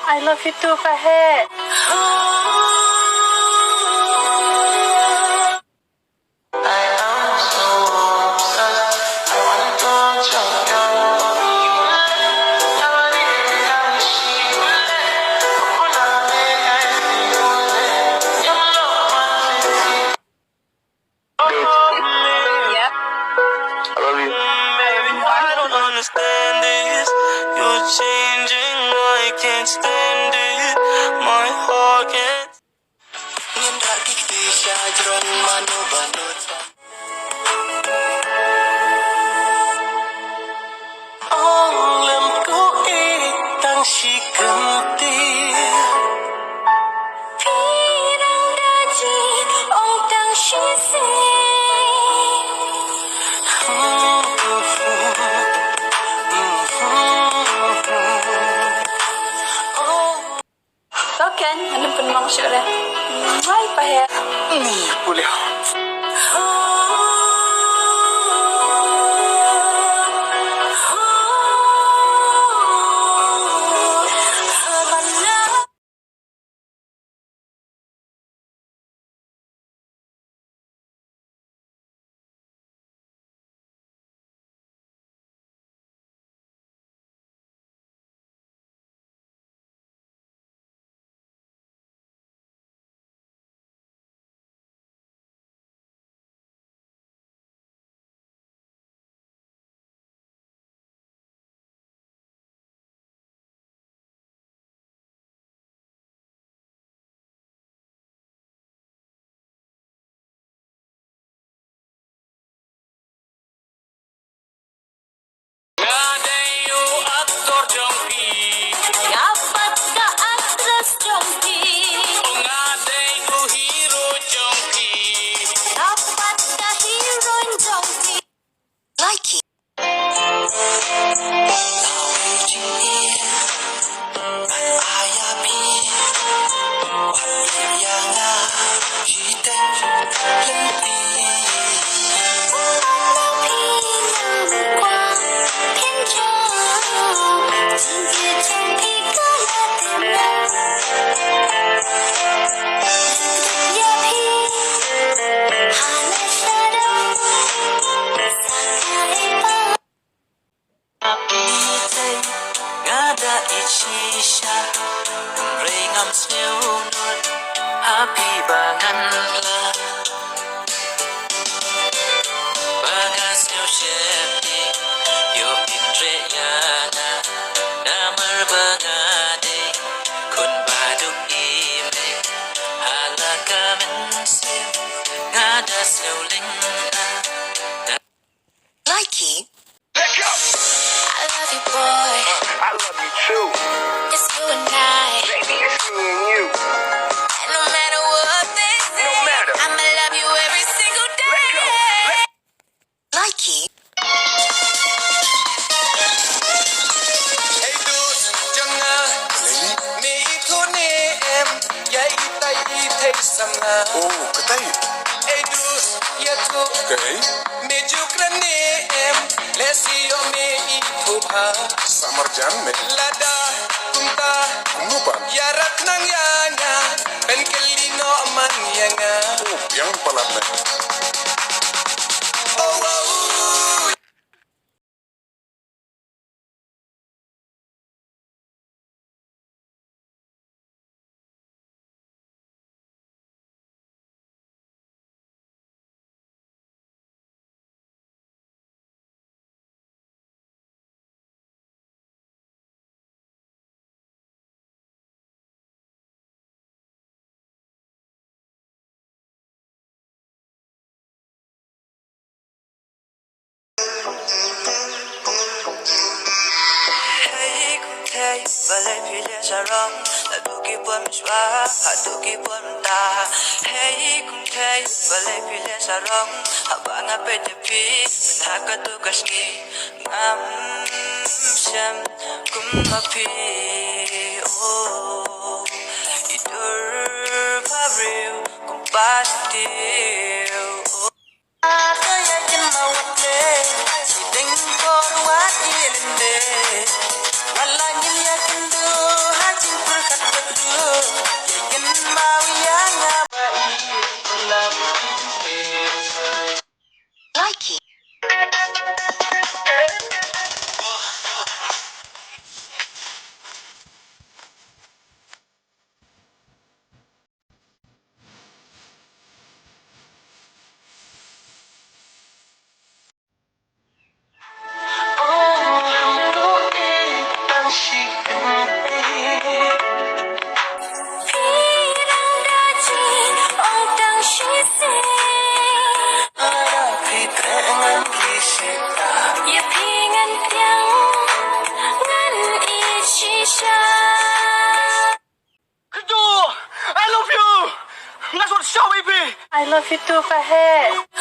I love you too, Fahe. Understand this, you're changing, I can't stand it, my heart can't. Ông làm cố ý tăng chỉ cần tiếc. Khi đang đã chỉ ông đang suy Token, ano pun mang syure? Ay, Fahe. Boleh. Happy bangan la bagas yo shepti yo pintre yana damar bangade kun baduk ime halaka mensim ngada snowling Likey. Let go. I love you, boy. I love you too. It's you and I. Baby, it's me and you. And no matter what they say, No matter. I'ma love you every single day. Let go. Likey. Hey dude, changa me ithone em yai tai thei samna. Oh, katai. Hey dude, ya tu. Okay. Me jukrane em lesi yo me ithoba. Samarjan me. Lada kunta. Kumupan. Yarak nang yana ben kelino man yanga. Oh, yang palat me. Oh, oh. Hey, hey, balay pilya sa rong, ladugi buwan miswa, hadugi buwan ta. Hey, hey, balay pilya sa rong, habang apay tepi, menhakatukas ni ngam siyam kumapi. Oh, idur pabriw kumpastil. Ada yang mau play, sideng por what ilende. Walang yakin do hajing Like it. I love you. That's what show me be. I love you too ฟาเฮ่